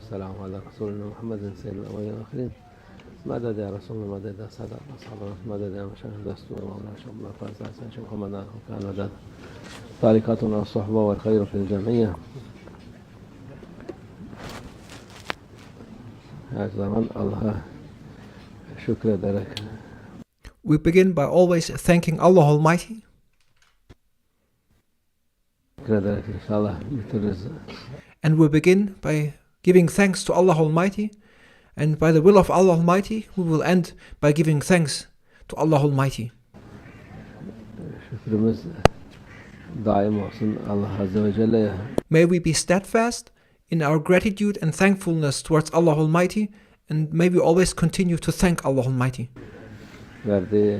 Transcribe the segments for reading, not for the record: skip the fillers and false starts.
والسلام على رسولنا محمد سيد الأولين والآخرين مدد يا رسول الله مدد يا سادة أصحابنا مدد يا مشايخ دستور مولانا شيخ الله فارس شيخ محمد كان مدد طريقتنا الصحبة والخير في الجمعية her zaman Allah'a şükrederek. We begin by always thanking Allah Almighty. Şükrederek inşallah bitiririz. And we begin by giving thanks to Allah Almighty. And by the will of Allah Almighty, we will end by giving thanks to Allah Almighty. Şükrümüz daim olsun Allah Azze ve Celle'ye. May we be steadfast in our gratitude and thankfulness towards Allah Almighty, and may we always continue to thank Allah Almighty. Verdiği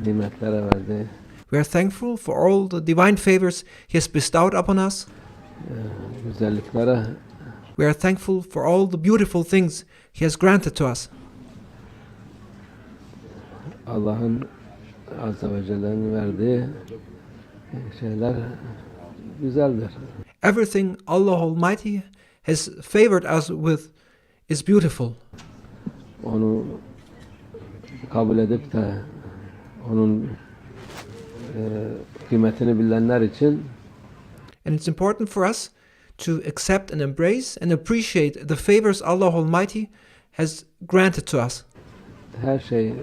nimetlere verdiği. We are thankful for all the divine favors He has bestowed upon us. Güzelliklere. We are thankful for all the beautiful things He has granted to us. Allah'ın Azze ve Celle'nin verdiği şeyler güzeldir. Everything Allah Almighty has favored us with is beautiful. Onu kabul edip de onun kıymetini bilenler için and it's important for us to accept and embrace and appreciate the favors Allah Almighty has granted to us. Her şey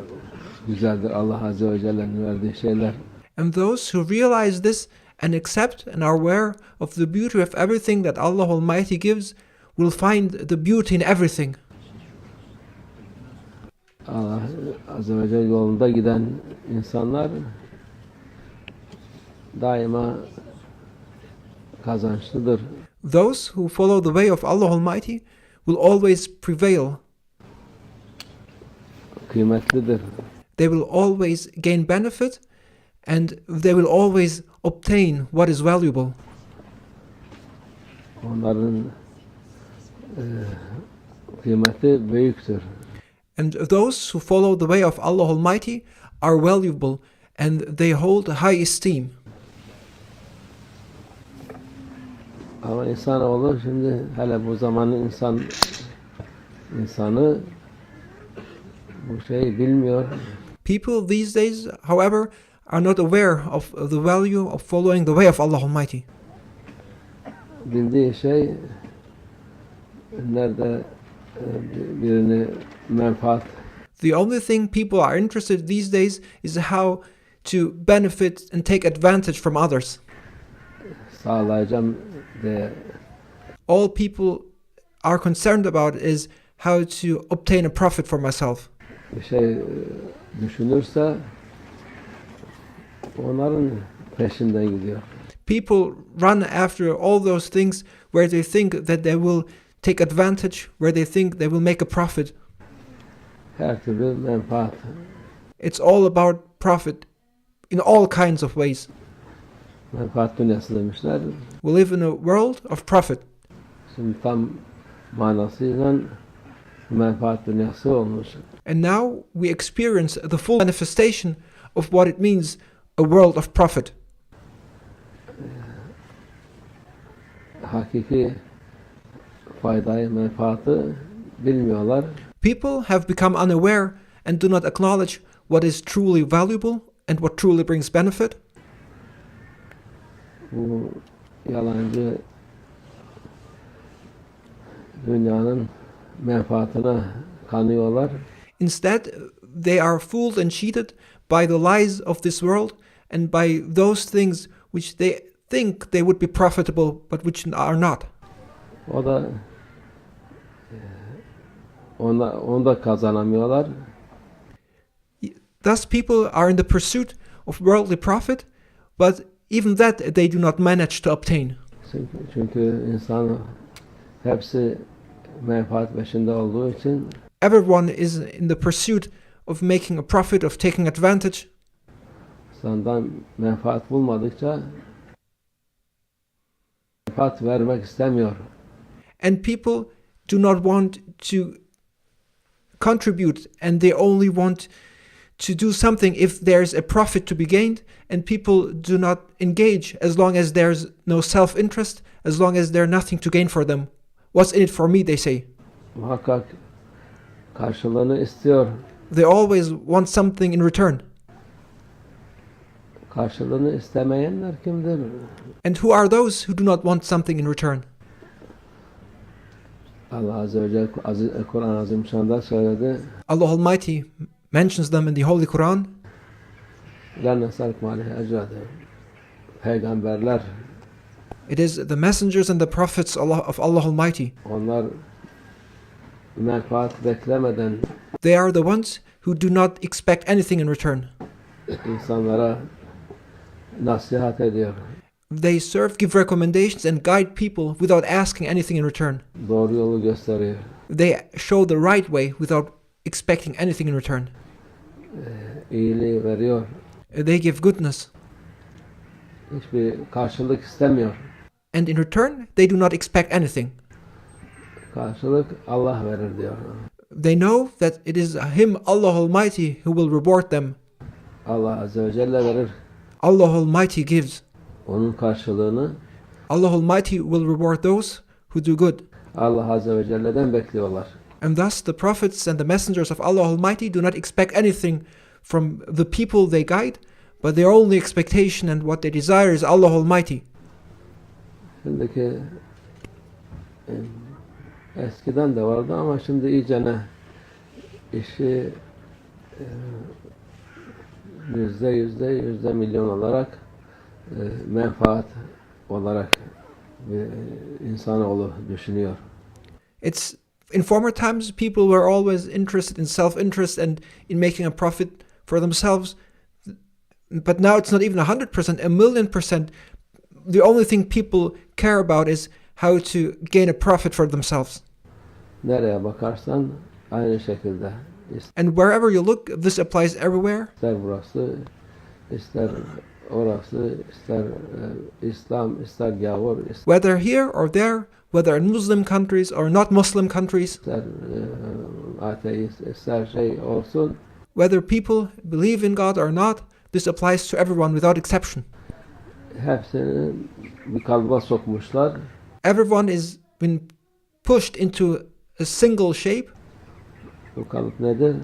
güzeldir Allah Azze ve Celle'nin verdiği şeyler. And those who realize this and accept and are aware of the beauty of everything that Allah Almighty gives will find the beauty in everything. Allah Azze ve Celle yolunda giden insanlar daima kazançlıdır. Those who follow the way of Allah Almighty will always prevail. Kıymetlidir. They will always gain benefit and they will always obtain what is valuable. Onların kıymeti büyüktür. And those who follow the way of Allah Almighty are valuable and they hold high esteem. Ama insanoğlu şimdi hele bu zamanın insanı bu şeyi bilmiyor. People these days, however, are not aware of the value of following the way of Allah Almighty. Bildiği şey nerede birini menfaat. The only thing people are interested these days is how to benefit and take advantage from others. Sağlayacağım diye. All people are concerned about is how to obtain a profit for myself. Bir şey düşünürse onların peşinden gidiyor. People run after all those things where they think that they will take advantage, where they think they will make a profit. Her türlü menfaat. It's all about profit in all kinds of ways. Menfaat dünyası demişler. We live in a world of profit. Şimdi tam manasıyla menfaat dünyası olmuş. And now we experience the full manifestation of what it means, a world of profit. Hakiki faydayı, menfaatı bilmiyorlar. People have become unaware and do not acknowledge what is truly valuable and what truly brings benefit. Bu yalancı dünyanın menfaatine kanıyorlar. Instead, they are fooled and cheated by the lies of this world and by those things which they think they would be profitable but which are not. O da onu da kazanamıyorlar. Thus people are in the pursuit of worldly profit, but even that they do not manage to obtain. Çünkü insan hepsi menfaat peşinde olduğu için everyone is in the pursuit of making a profit, of taking advantage. İnsandan menfaat bulmadıkça menfaat vermek istemiyor. And people do not want to contribute, and they only want to do something if there's a profit to be gained, and people do not engage as long as there's no self-interest, as long as there's nothing to gain for them. What's in it for me, they say. muhakkak karşılığını istiyor. They always want something in return. Karşılığını istemeyenler kimdir? And who are those who do not want something in return? Allah Azze ve Celle Kur'an-ı Azimüşşan'da söyledi. Allah Almighty mentions them in the Holy Quran. لَنْ نَسْأَلْكُمْ عَلَيْهِ أَجْرًا. Peygamberler, It is the messengers and the prophets of Allah Almighty. onlar menfaat beklemeden They are the ones who do not expect anything in return. insanlara nasihat ediyor. They serve, give recommendations, and guide people without asking anything in return. Doğru yolu gösteriyor. They show the right way without expecting anything in return. İyiliği veriyor. They give goodness. Hiçbir karşılık istemiyor. And in return, they do not expect anything. Karşılık Allah verir diyor. They know that it is Him, Allah Almighty, who will reward them. Allah Azze ve Celle verir. Allah Almighty gives. Onun karşılığını Allah Almighty will reward those who do good. Allah Azze ve Celle'den bekliyorlar. And thus the prophets and the messengers of Allah Almighty do not expect anything from the people they guide, but their only expectation and what they desire is Allah Almighty. Şimdiki eskiden de vardı ama şimdi iyicene işi yüzde milyon olarak menfaat olarak insanoğlu düşünüyor. It's in former times people were always interested in self-interest and in making a profit for themselves, but now it's not even 100%, 1,000,000%. The only thing people care about is how to gain a profit for themselves. Nereye bakarsan aynı şekilde. And wherever you look, this applies everywhere. İster burası, ister orası, ister İslam, ister gavur, Whether here or there, whether in Muslim countries or not Muslim countries, ister ateist, ister şey olsun. whether people believe in God or not, this applies to everyone without exception. Hepsini bir kalıba sokmuşlar. Everyone is been pushed into a single shape. Bu kalıp nedir?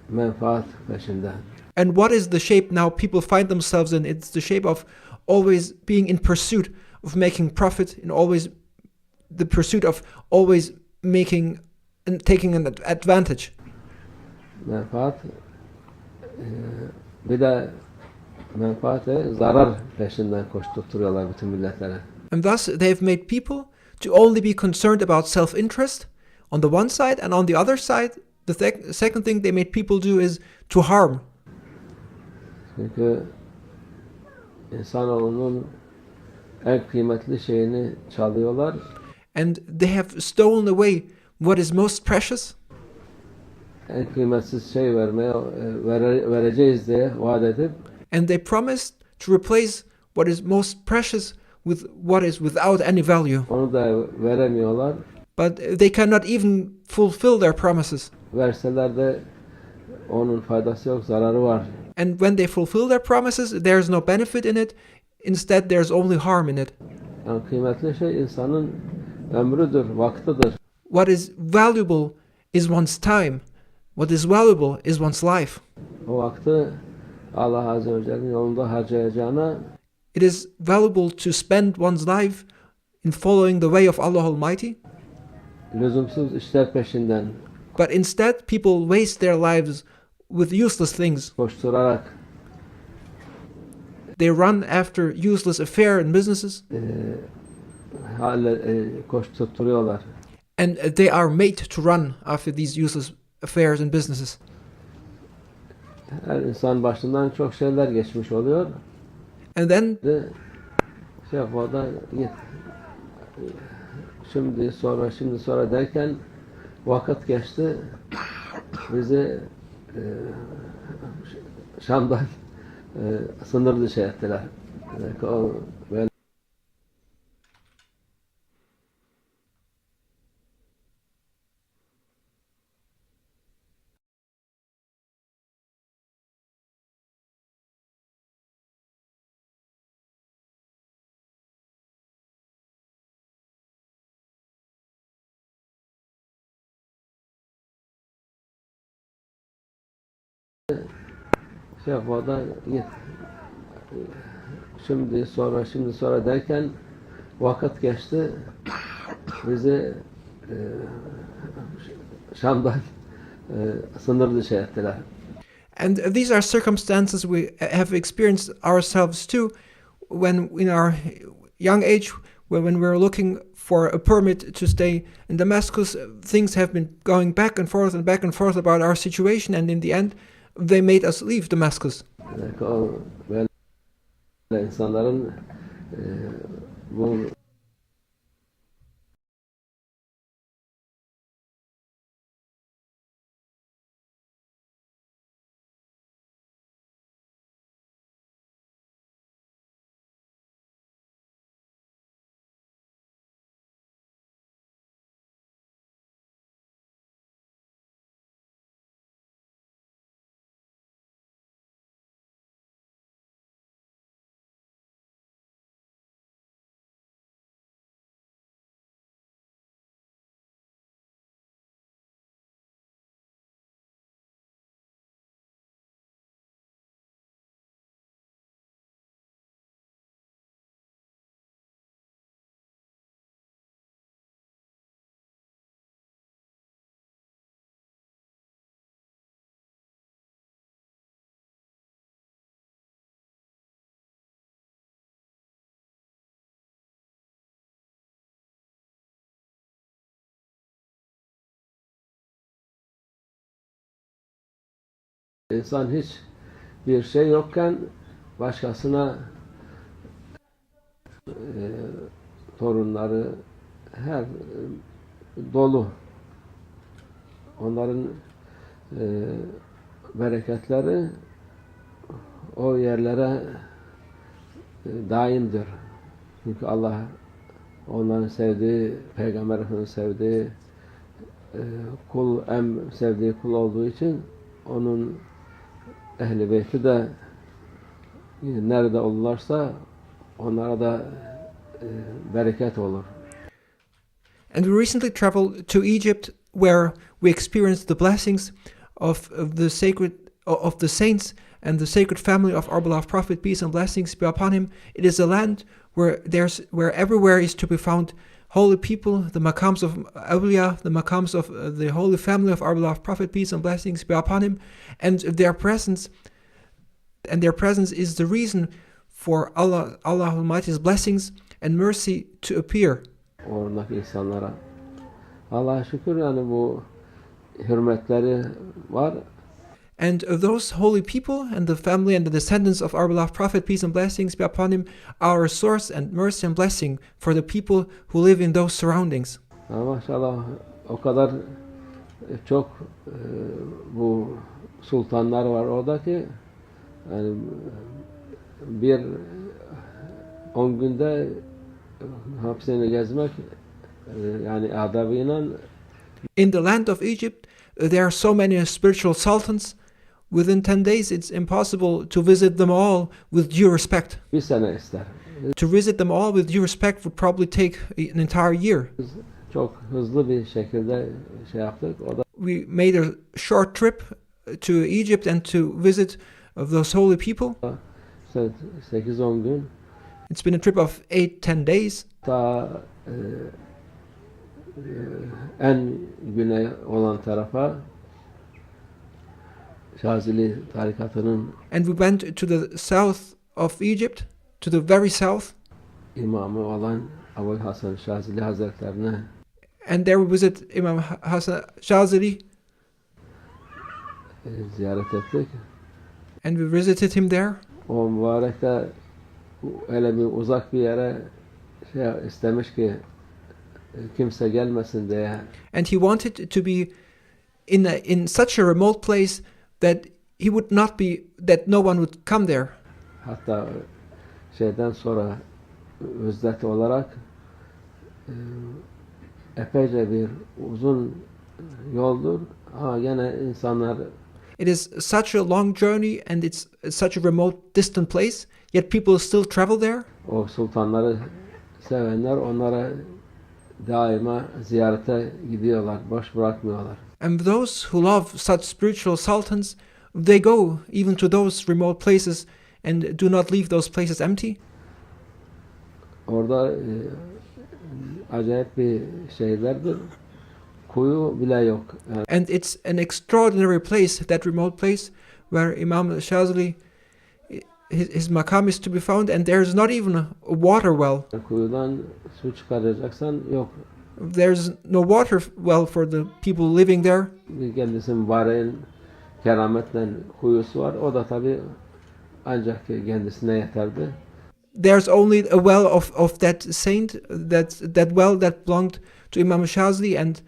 Menfaat peşinde. And what is the shape now people find themselves in? It's the shape of always being in pursuit of making profit, in always the pursuit of always making and taking an advantage. Menfaat bir de menfaate zarar peşinden koşturtuyorlar bütün milletlere. And thus they've made people to only be concerned about self-interest on the one side, and on the other side, the second thing they made people do is to harm. Çünkü insanoğlunun en kıymetli şeyini çalıyorlar. And they have stolen away what is most precious. En kıymetsiz şey vereceğiz diye vaat edip And they promised to replace what is most precious with what is without any value. onu da veremiyorlar. But they cannot even fulfill their promises. Verseler de onun faydası yok, zararı var. And when they fulfill their promises, there is no benefit in it. Instead, there's only harm in it. Yani kıymetli şey insanın ömrüdür, vaktidir. What is valuable is one's time. What is valuable is one's life. O vakti Allah Azze ve Celle'nin yolunda harcayacağına It is valuable to spend one's life in following the way of Allah Almighty. lüzumsuz işler peşinden But instead, people waste their lives with useless things. koşturarak They run after useless affairs and businesses, koşturtuyorlar. and they are made to run after these useless affairs and businesses. Her insan başından çok şeyler geçmiş oluyor. And then De o da git. Şimdi sonra derken vakit geçti. Bizi Şam'dan sınır dışı ettiler. Böyle Şehbada git. Şimdi sonra derken vakit geçti. Bizi Şam'dan sınır dışı ettiler. And these are circumstances we have experienced ourselves too when in our young age, when we were looking for a permit to stay in Damascus. Things have been going back and forth about our situation, and in the end they made us leave Damascus. Böyle insanların bu insan hiç bir şey yokken başkasına torunları her dolu. Onların bereketleri o yerlere daimdir. Çünkü Allah onların sevdiği, Peygamber Efendimiz'in sevdiği kul, en sevdiği kul olduğu için onun Ehl-i Beyti de nerede olurlarsa onlara da bereket olur. And we recently traveled to Egypt, where we experienced the blessings of the saints and the sacred family of our beloved Prophet, peace and blessings be upon him. It is a land where everywhere is to be found holy people, the makams of awliya, the makams of the holy family of our beloved Prophet, peace and blessings be upon him, and their presence is the reason for Allah Almighty's blessings and mercy to appear. Oradaki insanlara Allah'a şükür, yani bu hürmetleri var. And those holy people and the family and the descendants of our beloved Prophet, peace and blessings be upon him, are a source and mercy and blessing for the people who live in those surroundings. Maşallah o kadar çok bu sultanlar var orada ki yani bir 10 günde hapsini gezmek yani adabıyla. In the land of Egypt, there are so many spiritual sultans. Within 10 days, it's impossible to visit them all with due respect. Bir sene ister. To visit them all with due respect would probably take an entire year. Çok hızlı bir şekilde şey yaptık. O da We made a short trip to Egypt and to visit those holy people. 8-10 gün. It's been a trip of 8-10 days. Ta en güney olan tarafa Şazili tarikatının And we went to the south of Egypt, to the very south. imamı olan Ebu Hasan Şazili Hazretlerine And there we visit Imam Hasan Shazili. Ziyaret ettik. And we visited him there. O mübarek de öyle bir uzak bir yere şey istemiş ki kimse gelmesin diye. And he wanted to be in such a remote place that he would not be, that no one would come there. Hatta şeyden sonra özet olarak epeyce bir uzun yoldur. Ha gene insanlar. It is such a long journey and it's such a remote, distant place, yet people still travel there. O sultanları sevenler onlara daima ziyarete gidiyorlar, boş bırakmıyorlar. And those who love such spiritual sultans they go even to those remote places and do not leave those places empty. Orada acayip bir şeylerdir. Kuyu bile yok. Yani And it's an extraordinary place, that remote place where Imam Shazali, his makam is to be found, and there's not even a water well. kuyudan su çıkaracaksan yok. There's no water well for the people living there. Bir kendisi mübareğin kerametle kuyusu var. O da tabii ancak kendisine yeterdi. There's only a well of that saint, that well that belonged to Imam Shazali, and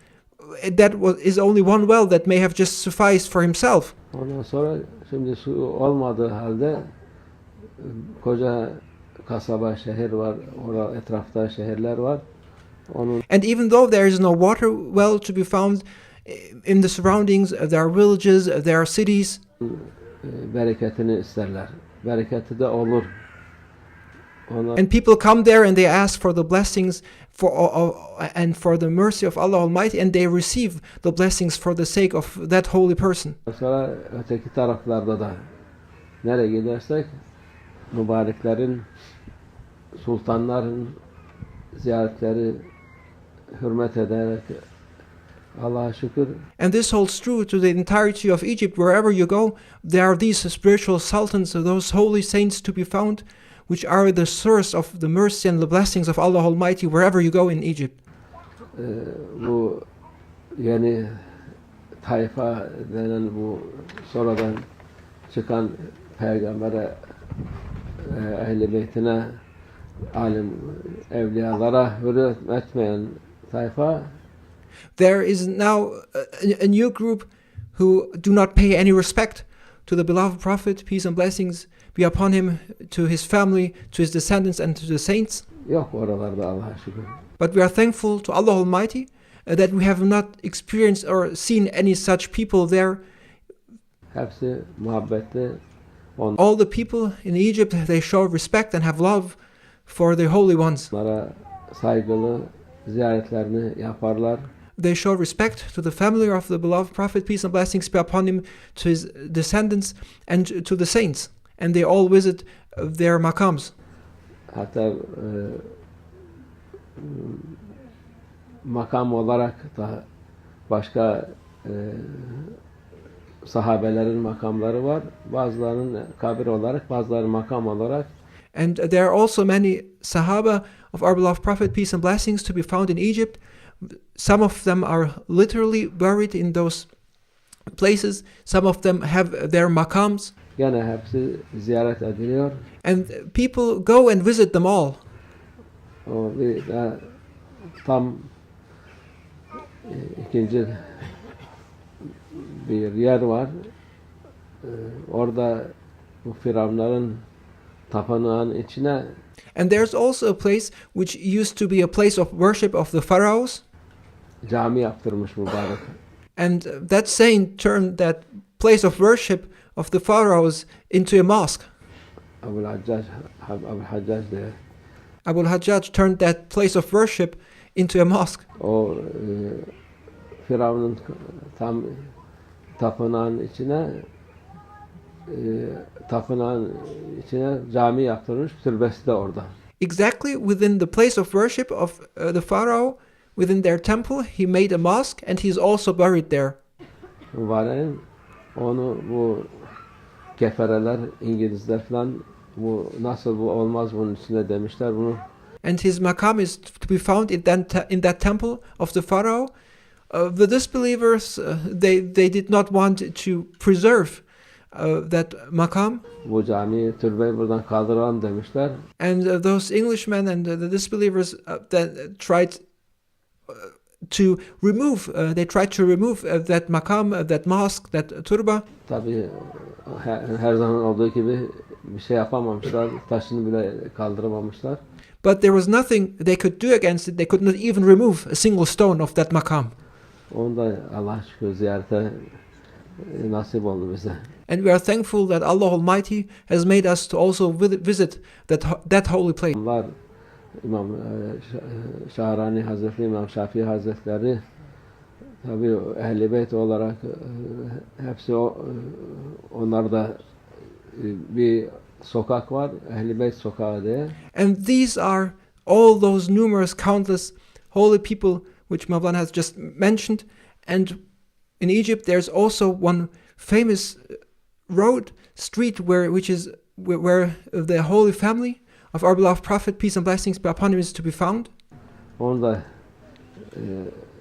that is only one well that may have just sufficed for himself. Ondan sonra şimdi su olmadığı halde koca kasaba, şehir var. Orada etrafta şehirler var. Onun And even though there is no water well to be found in the surroundings, there are villages, there are cities, bereketini isterler. Bereketi de olur. Ona and people come there and they ask for the blessings and for the mercy of Allah Almighty, and they receive the blessings for the sake of that holy person. sonra öteki taraflarda da nereye gidersek mübareklerin, sultanların ziyaretleri hürmet ederek Allah'a şükür. And this holds true to the entirety of Egypt. Wherever you go, there are these spiritual sultans, those holy saints to be found, which are the source of the mercy and the blessings of Allah Almighty wherever you go in Egypt. Bu yeni tayfa denen bu sonradan çıkan peygambere, ehl-i beytine, alim evliyalara hürmet etmeyen tayfa, There is now a new group who do not pay any respect to the beloved Prophet, peace and blessings be upon him, to his family, to his descendants, and to the saints. yok oralarda Allah'a şükür. But we are thankful to Allah Almighty that we have not experienced or seen any such people there. Hepsi muhabbetli. All the people in Egypt, they show respect and have love for the holy ones. Onlara saygılı ziyaretlerini yaparlar. They show respect to the family of the beloved Prophet, peace and blessings be upon him, to his descendants, and to the saints. And they all visit their makams. Hatta makam olarak da başka sahabelerin makamları var. Bazılarının kabir olarak, bazıları makam olarak. And there are also many Sahaba of our beloved Prophet, peace and blessings, to be found in Egypt. Some of them are literally buried in those places. Some of them have their makams. Gene hepsi ziyaret ediliyor. And people go and visit them all. O bir de tam ikinci bir yer var. Orada bu firavunların tapınağın içine And there's also a place which used to be a place of worship of the pharaohs. cami yaptırmış mübarek. And that saint turned that place of worship of the pharaohs into a mosque. Abul Haccac diye. Abul Hajjaj turned that place of worship into a mosque. O firavunun tam tapınağın içine cami yaptırmış, türbesi de orada. Exactly within the place of worship of the pharaoh, within their temple, he made a mosque, and he's also buried there. Mübareğin onu bu kefereler, İngilizler falan bu nasıl bu olmaz bunun içinde demişler bunu. And his makam is to be found in that temple of the pharaoh. The disbelievers, they did not want to preserve that makam. Bu camiyi, türbeyi buradan kaldıralım demişler. And those Englishmen and the disbelievers that tried to remove, they tried to remove that makam, that mosque, that turba. Tabii her zaman olduğu gibi bir şey yapamamışlar, taşını bile kaldıramamışlar. But there was nothing they could do against it. They could not even remove a single stone of that makam. Onu da Allah'a şükür ziyarete nasip oldu bize. And we are thankful that Allah Almighty has made us to also visit that holy place. Onlar İmam Şahrani Hazretleri, İmam Şafii Hazretleri Tabii Ehl-i Beyt olarak hepsi onlarda bir sokak var, Ehl-i Beyt sokağı diye. And these are all those numerous, countless holy people which Mevlana has just mentioned. And in Egypt, there's also one famous road, street, where the Holy Family of our beloved Prophet, peace and blessings be upon him, is to be found. Onu da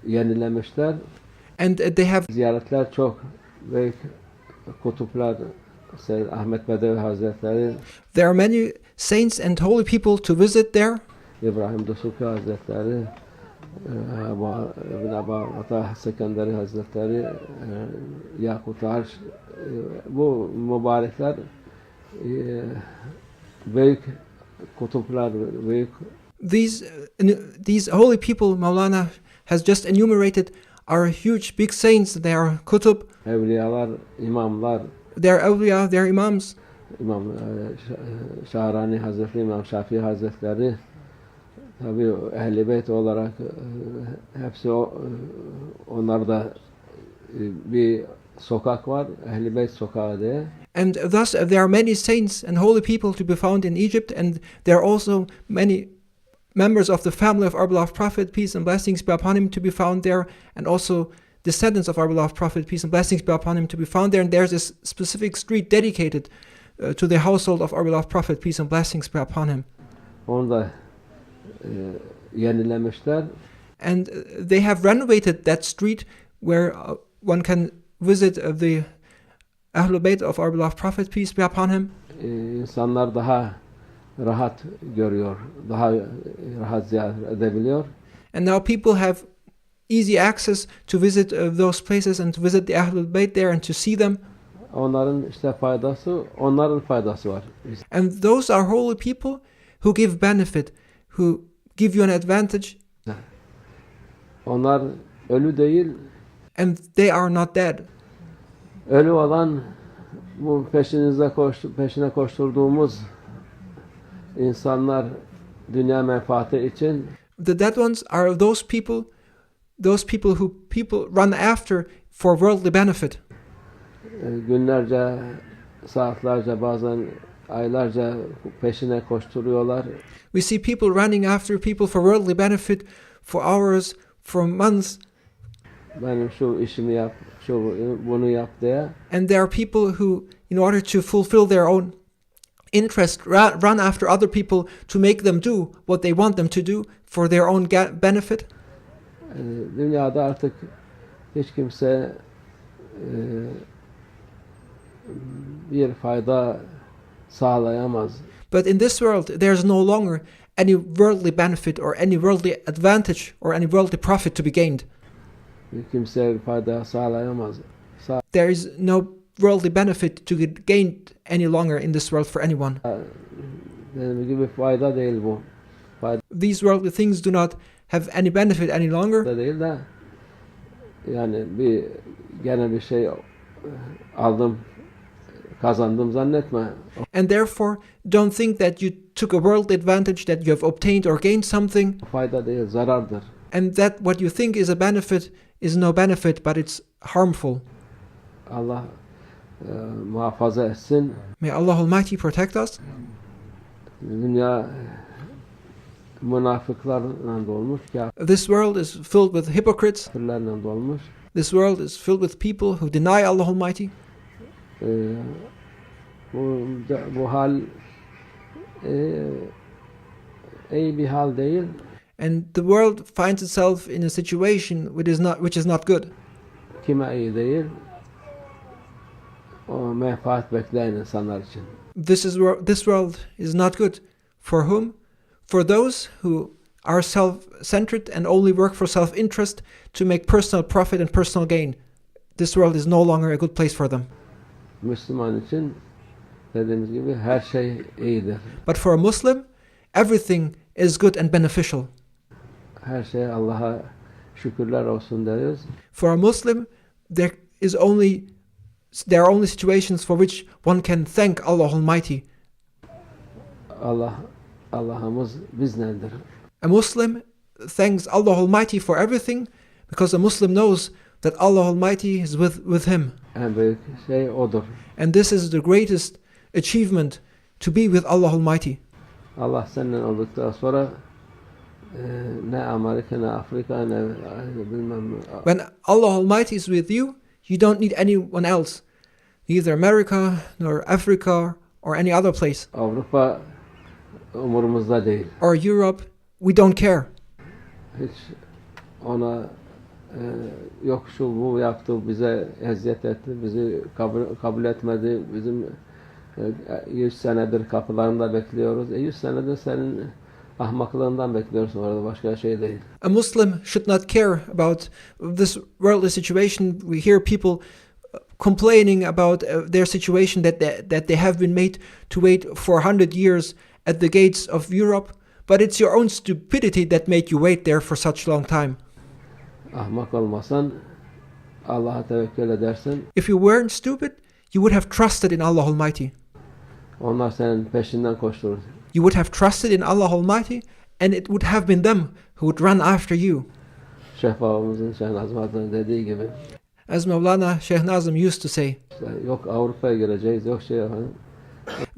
yenilemişler. And they have Ziyaretler çok. Büyük kutuplar, Seyyid Ahmet Bedevi Hazretleri, there are many saints and holy people to visit there. İbrahim Dusuki Hazretleri, İbn Ata Sekenderi Hazretleri, Yakut Arş, bu mübarekler büyük kutuplar, büyük. These holy people Maulana has just enumerated are huge, big saints. They are kutub. Evliyalar, imamlar. They are awliya, they are imams. İmam Şahrani Hazretleri, İmam Şafii Hazretleri. Tabii Ehl-i Beyt olarak hepsi onlarda bir sokak var, Ehl-i Beyt sokağı diye. And thus there are many saints and holy people to be found in Egypt, and there are also many members of the family of our beloved Prophet, peace and blessings be upon him, to be found there, and also descendants of our beloved Prophet, peace and blessings be upon him, to be found there. And there's this specific street dedicated to the household of our beloved Prophet, peace and blessings be upon him. Onu da yenilemişler. And they have renovated that street where one can visit the Ahlul Bayt of our beloved Prophet, peace be upon him. İnsanlar daha rahat görüyor, daha rahat ziyaret edebiliyor. And now people have easy access to visit those places and to visit the Ahlul Bayt there and to see them. Onların onların faydası var. And those are holy people who give benefit, who give you an advantage. Onlar ölü değil. And they are not dead. Ölü olan bu peşine koşturduğumuz insanlar dünya menfaati için. The dead ones are those people who people run after for worldly benefit. Günlerce, saatlerce, bazen aylarca peşine koşturuyorlar. We see people running after people for worldly benefit for hours, for months. Benim şu işimi yap, bunu yap diye. And there are people who, in order to fulfill their own interest, run after other people to make them do what they want them to do for their own benefit. Dünyada artık hiç kimse bir fayda sağlayamaz. But in this world, there's no longer any worldly benefit or any worldly advantage or any worldly profit to be gained. Kimse bir fayda sağlayamaz. There is no worldly benefit to get gained any longer in this world for anyone. Benim gibi fayda değil bu. These worldly things do not have any benefit any longer. Değil de yani gene bir şey aldım, kazandım zannetme. And therefore, don't think that you took a worldly advantage, that you have obtained or gained something. Fayda değil, zarardır. And that what you think is a benefit is no benefit, but it's harmful. Allah muhafaza etsin. May Allah Almighty protect us. Dünya münafıklarla dolmuş, This world is filled with hypocrites. kafirlerle dolmuş. This world is filled with people who deny Allah Almighty. Bu hal iyi bir hal değil. And the world finds itself in a situation which is not good. Kime iyi değil? O menfaat bekleyen insanlar için. This world is not good. For whom? For those who are self-centered and only work for self-interest to make personal profit and personal gain. This world is no longer a good place for them. Müslüman için dediğimiz gibi her şey iyidir. But for a Muslim, everything is good and beneficial. Her şey Allah'a şükürler olsun deriz. For a Muslim, there are only situations for which one can thank Allah Almighty. Allah'ımız bizdendir. A Muslim thanks Allah Almighty for everything because a Muslim knows that Allah Almighty is with him. En büyük şey odur. And this is the greatest achievement, to be with Allah Almighty. Allah seninle olduktan sonra ne Amerika ne Afrika ne bilmem. When Allah Almighty is with you, you don't need anyone else. Neither America nor Africa or any other place. Avrupa umurumuzda değil. Or Europe, we don't care. Hiç ona yok şu bu yaptı, bize eziyet etti, bizi kabul etmedi, bizim 100 senedir kapılarında bekliyoruz. 100 senedir senin ahmaklığından bekliyorsun orada, başka şey değil. A Muslim should not care about this worldly situation. We hear people complaining about their situation, that they have been made to wait for 100 years at the gates of Europe, but it's your own stupidity that made you wait there for such long time. Ahmak olmasan Allah'a tevekkül edersin. If you weren't stupid, you would have trusted in Allah Almighty. Onlar senin peşinden koşturur. You would have trusted in Allah Almighty, and it would have been them who would run after you. Şeyh babamızın, Şeyh Nazım Adil'in dediği gibi. As Mawlana Şeyh Nazim used to say, İşte yok Avrupa'ya gireceğiz, yok şey efendim.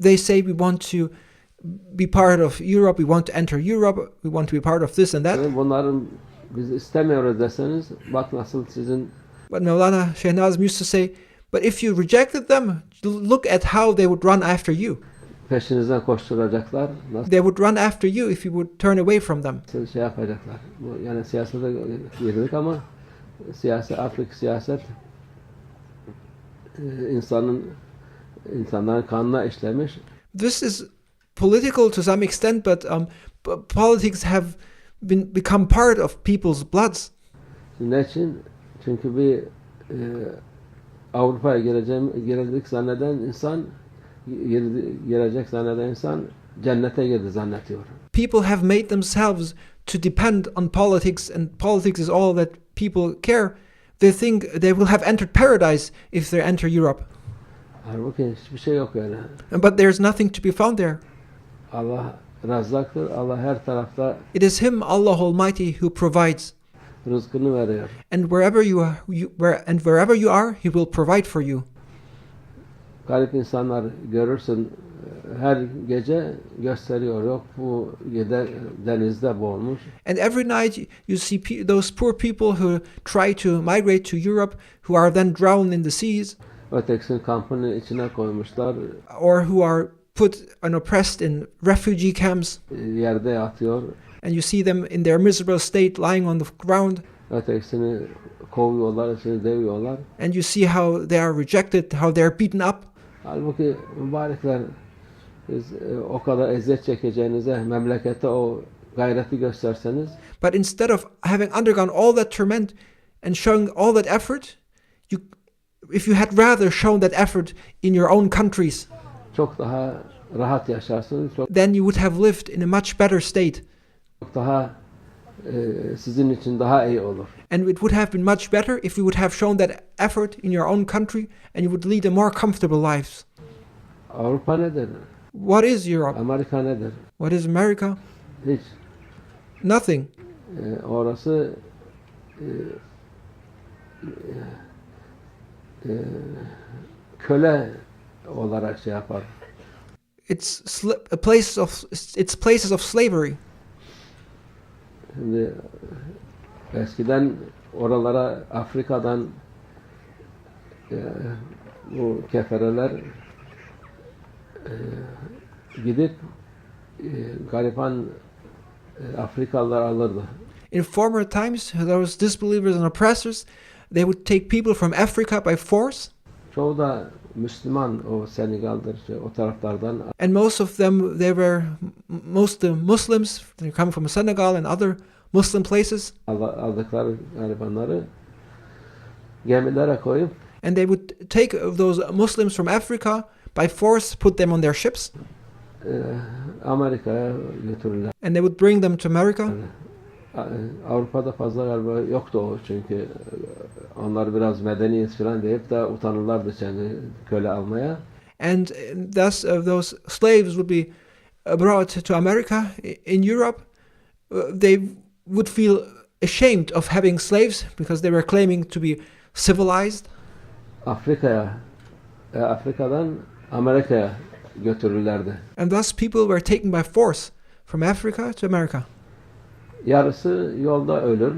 they say we want to be part of Europe, we want to enter Europe, we want to be part of this and that. Yani bunların biz istemiyoruz deseniz, bak nasıl sizin. But Mawlana Şeyh Nazim used to say, but if you rejected them, look at how they would run after you. Peşinizden koşturacaklar. Nasıl They would run after you if you would turn away from them. şey yapacaklar. Bu, yani siyasete girdik ama siyaset insanların kanına işlemiş. This is political to some extent, but politics have become part of people's bloods. Ne için? Çünkü bir Avrupa'ya girecek zanneden insan cennete girdi zannediyor. People have made themselves to depend on politics, and politics is all that people care. They think they will have entered paradise if they enter Europe. Halbuki hiçbir şey yok öyle. But there's nothing to be found there. Allah Razzaktır. Allah her tarafta It is Him, Allah Almighty, who provides. rızkını veriyor. And wherever you are, He will provide for you. Garip insanlar görürsün, her gece gösteriyor, yok bu denizde boğulmuş. And every night you see those poor people who try to migrate to Europe, who are then drowned in the seas, Ötekisini kampın içine koymuşlar, or who are put and oppressed in refugee camps, yerde yatıyor. and you see them in their miserable state lying on the ground, Ötekisini kovuyorlar, ötekisini dövüyorlar. and you see how they are rejected, how they are beaten up. Halbuki mübarekler, siz o kadar eziyet çekeceğinize memlekete o gayreti gösterseniz, But instead of having undergone all that torment and showing all that effort, if you had rather shown that effort in your own countries, çok daha rahat yaşarsınız, then you would have lived in a much better state. çok daha sizin için daha iyi olur. And it would have been much better if you would have shown that effort in your own country, and you would lead a more comfortable lives. Avrupa nedir? What is Europe? Amerika nedir? What is America? Hiç. Nothing. Orası köle olarak şey yapar. It's places of slavery. Şimdi eskiden oralara Afrika'dan bu kefereler gidip gariban Afrikalılar alırdı. In former times, those disbelievers and oppressors, they would take people from Africa by force. Çoğu da Müslüman, o Senegal'dır, o taraflardan. And most of them, they were the Muslims. They come from Senegal and other Muslim places. Aldıkları garibanları gemilere koyup And they would take those Muslims from Africa by force, put them on their ships, Amerika'ya götürürler. and they would bring them to America. Avrupa'da fazla galiba yoktu o, çünkü onlar biraz medeniyiz falan deyip de utanırlardı kendi köle almaya. And thus those slaves would be brought to America. In Europe, they would feel ashamed of having slaves because they were claiming to be civilized. Afrika'dan Amerika'ya götürürlerdi. And thus people were taken by force from Africa to America. Yarısı yolda ölür.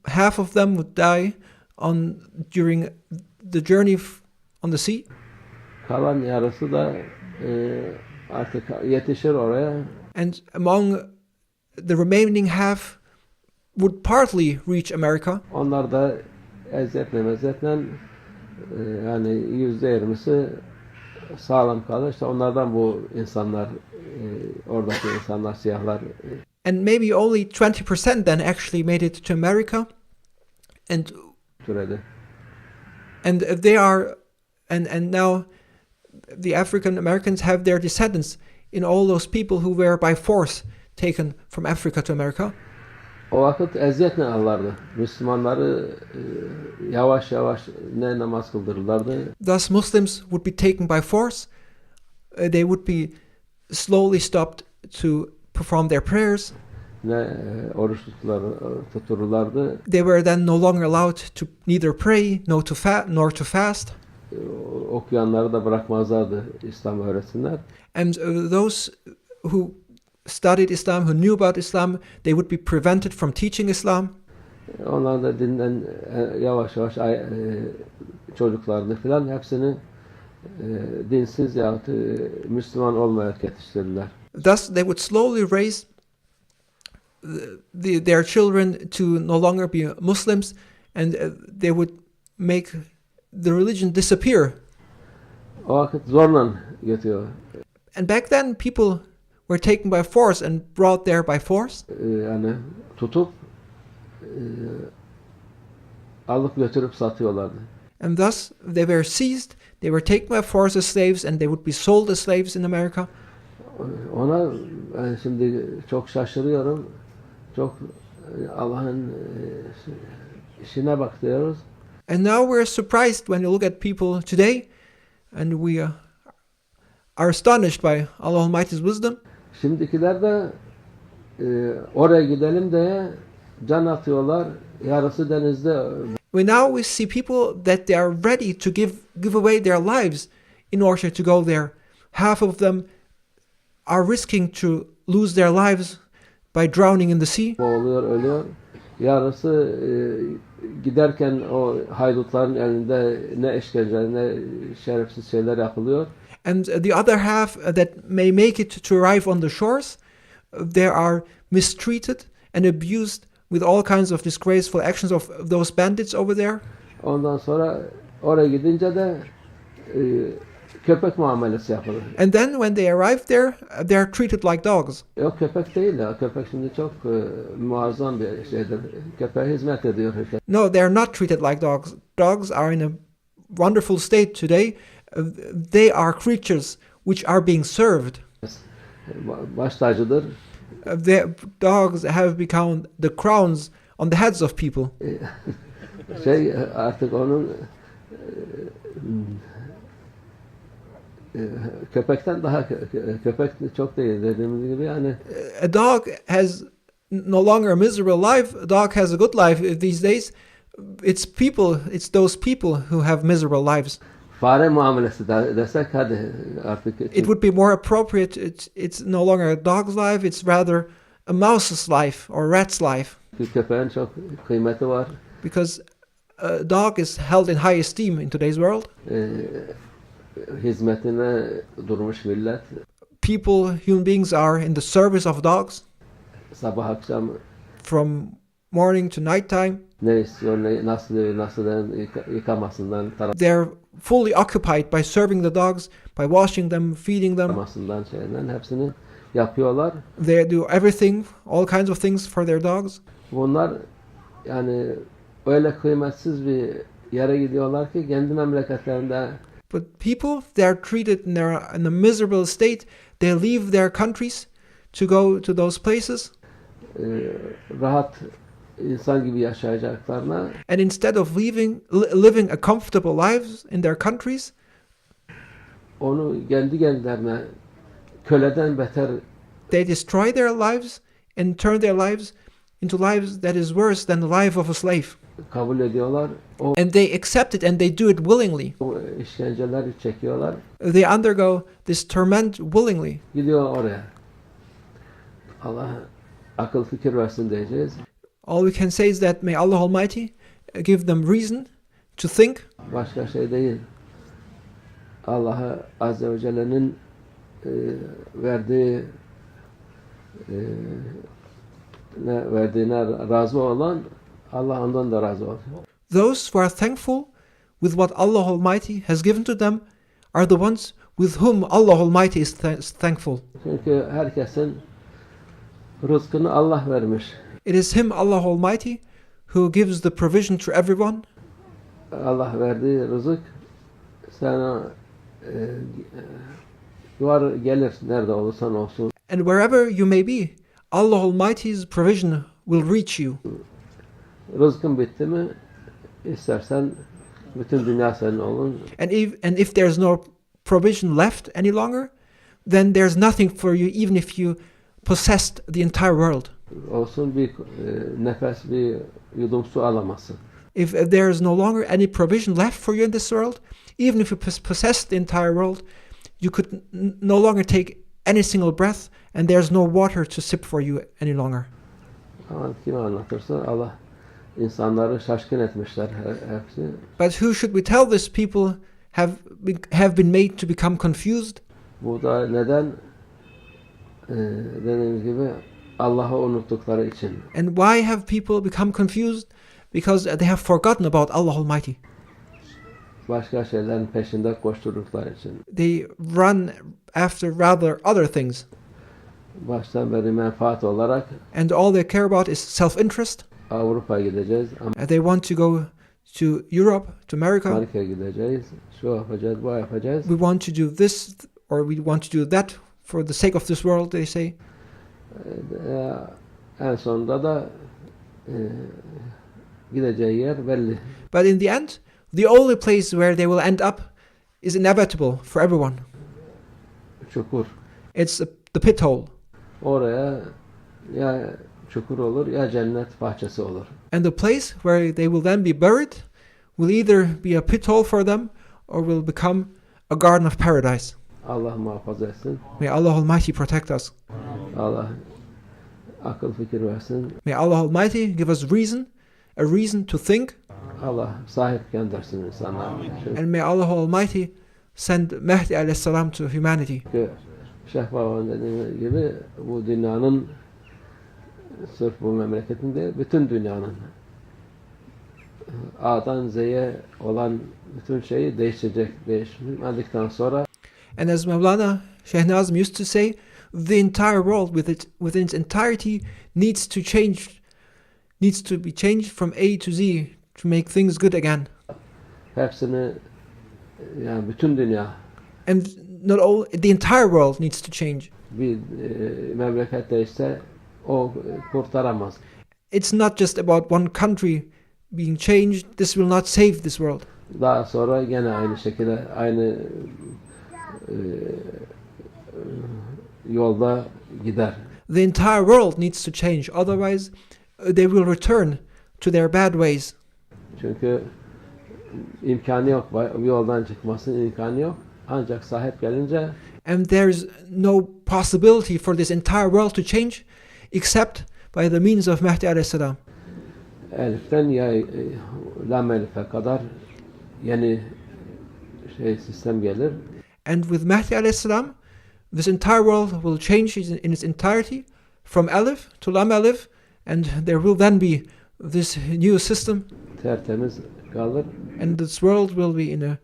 Half of them would die during the journey on the sea. Kalan yarısı da artık yetişir oraya. And among the remaining half would partly reach America. Onlar da ezzetle yani %20'si sağlam kalır. İşte onlardan bu insanlar, oradaki insanlar, siyahlar. And maybe only 20% then actually made it to America. Türedi. And they are, and now the African Americans have their descendants in all those people who were by force taken from Africa to America. O vakit eziyetle alırlardı. Müslümanları yavaş yavaş namaz kıldırırlardı. Thus Muslims would be taken by force. They would be slowly stopped to perform their prayers. Oruç tuturlardı. They were then no longer allowed to neither pray nor to fast. Okuyanları da bırakmazlardı İslam öğretsinler. And those who studied Islam, who knew about Islam, they would be prevented from teaching Islam. Onlar da dinden yavaş yavaş çocuklarını filan hepsini dinsiz yahut Müslüman olmayarak yetiştirdiler. Thus they would slowly raise their children to no longer be Muslims, and they would make the religion disappear. O vakit zorla getiriyor. And back then people were taken by force and brought there by force. Yani tutup alıp götürüp satıyorlardı. And thus they were seized, they were taken by force as slaves, and they would be sold as slaves in America. Ona ben şimdi çok şaşırıyorum. Çok Allah'ın işine bak diyoruz. And now we're surprised when you look at people today, and we are astonished by Allah Almighty's wisdom. Şimdikiler de oraya gidelim diye can atıyorlar. Yarısı denizde. We now see people that they are ready to give away their lives in order to go there. Half of them are risking to lose their lives by drowning in the sea. Boğuluyor, ölüyor. Yarısı giderken o haydutların elinde ne işkence ne şerefsiz şeyler yapılıyor. And the other half that may make it to arrive on the shores, they are mistreated and abused with all kinds of disgraceful actions of those bandits over there. Ondan sonra oraya gidince de köpek muamelesi yapılır. And then when they arrive there, they are treated like dogs. Yok köpek değil ya. Köpek şimdi çok muazzam bir şeydir. Köpeğe hizmet ediyor. No, they are not treated like dogs. Dogs are in a wonderful state today. They are creatures which are being served. Baş tacıdır. The dogs have become the crowns on the heads of people. Artık onun köpekten daha köpek çok değil dediğimiz gibi yani. A dog has no longer a miserable life. A dog has a good life these days. It's those people who have miserable lives. Fare muamelesi desek hadi artık. It would be more appropriate. It's no longer a dog's life. It's rather a mouse's life or a rat's life. Köpeğin çok kıymeti var. Because a dog is held in high esteem in today's world. Hizmetine durmuş millet. Human beings are in the service of dogs. Sabah akşam. From morning to night time. Ne istiyor, nasıl yıkamasından. They're fully occupied by serving the dogs, by washing them, feeding them. Yıkamasından hepsini yapıyorlar. They do everything, all kinds of things for their dogs. Bunlar yani öyle kıymetsiz bir yere gidiyorlar ki kendi memleketlerinde. But people, they are treated in a miserable state. They leave their countries to go to those places. Rahat insan gibi yaşayacaklarına. And instead of living a comfortable lives in their countries, onu kendi kendilerine köleden beter. They destroy their lives and turn their lives into lives that is worse than the life of a slave. Kabul ediyorlar. And they accept it and they do it willingly. O işkenceler çekiyorlar. They undergo this torment willingly. Gidiyor oraya. Allah akıl fikir versin diyeceğiz. All we can say is that may Allah Almighty give them reason to think. Başka şey değil. Allah'a Azze ve Celle'nin verdiğine razı olan Allah ondan da razı olur. Those who are thankful with what Allah Almighty has given to them are the ones with whom Allah Almighty is thankful. Çünkü herkesin rızkını Allah vermiş. It is Him, Allah Almighty, who gives the provision to everyone. Allah verdiği rızık sana gelir nerede olursan olsun. And wherever you may be, Allah Almighty's provision will reach you. Rızkın bitti mi istersen bütün dünya senin olun. And if there's no provision left any longer, then there's nothing for you, even if you possessed the entire world. Olsun bir nefes, bir yudum su alamazsın. If there is no longer any provision left for you in this world, even if you possessed the entire world, you could no longer take any single breath, and there's no water to sip for you any longer. Ama kime anlatırsa Allah insanları şaşkın etmişler hepsi. But who should we tell this? People have been made to become confused. Bu da neden? Dediğimiz gibi Allah'ı unuttukları için. And why have people become confused? Because they have forgotten about Allah Almighty. Başka şeylerin peşinde koşturdukları için. They run after rather other things. Baştan beri menfaat olarak And all they care about is self-interest. Avrupa'ya gideceğiz, They want to go to Europe, to America. Amerika'ya gideceğiz, şu yapacağız, bu yapacağız. We want to do this or we want to do that for the sake of this world, they say. En sonunda da gideceği yer belli. But in the end, the only place where they will end up is inevitable for everyone. Çukur. It's the pit hole. Oraya ya çukur olur ya cennet bahçesi olur. And the place where they will then be buried will either be a pit hole for them or will become a garden of paradise. Allah muhafaza etsin. May Allah Almighty protect us. Allah akıl fikir versin. May Allah Almighty give us a reason to think. Allah sahip göndersin insanlara. And may Allah Almighty send Mehdi alayhi salam to humanity. Çünkü Şeyh Baba'nın dediği gibi bu dünyanın, sırf bu memleketin değil, bütün dünyanın A'dan Z'ye olan bütün şeyi değişecek. Değişmedikten sonra And as Mevlana Shaykh Nazim used to say, the entire world within its entirety needs to be changed from A to Z to make things good again. hepsini, yani bütün dünya And not all, the entire world needs to change. bir memleket değişse o kurtaramaz. It's not just about one country being changed. This will not save this world. Daha sonra gene aynı şekilde aynı yolda gider. The entire world needs to change. Otherwise, they will return to their bad ways. Çünkü imkanı yok. Bu yoldan çıkmasının imkanı yok. Ancak sahip gelince And there's no possibility for this entire world to change except by the means of Mehdi alayhi salam. Elif'ten ya Lam Elif'e kadar yeni sistem gelir. And with Mehdi alayhi salam, this entire world will change in its entirety from Aleph to Lam Aleph, and there will then be this new system. Tertemiz kalır. And this world will be in a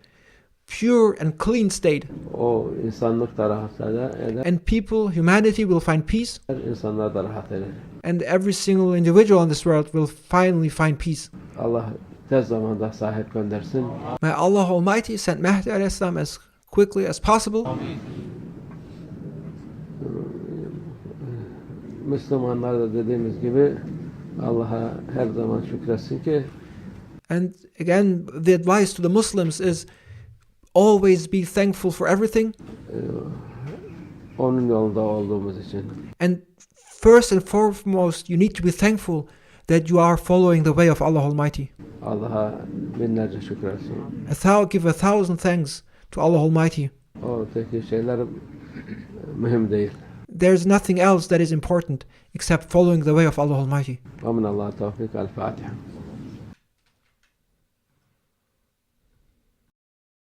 pure and clean state. O insanlık da rahat eder. And people, humanity will find peace. İnsanlar da rahat eder. And every single individual in this world will finally find peace. Allah tez zamanda sahip göndersin. May Allah Almighty send Mehdi alayhi salam as quickly as possible. Müslümanlar da dediğimiz gibi Allah'a her zaman şükretsin ki. And again, the advice to the Muslims is always be thankful for everything. Onun yolunda olduğumuz için. And first and foremost, you need to be thankful that you are following the way of Allah Almighty. Allah'a binlerce şükretsin. Give 1,000 thanks to Allah Almighty. O öteki şeyler mühim değil. There's nothing else that is important except following the way of Allah Almighty. Amin Allah tevfik. El Fatiha.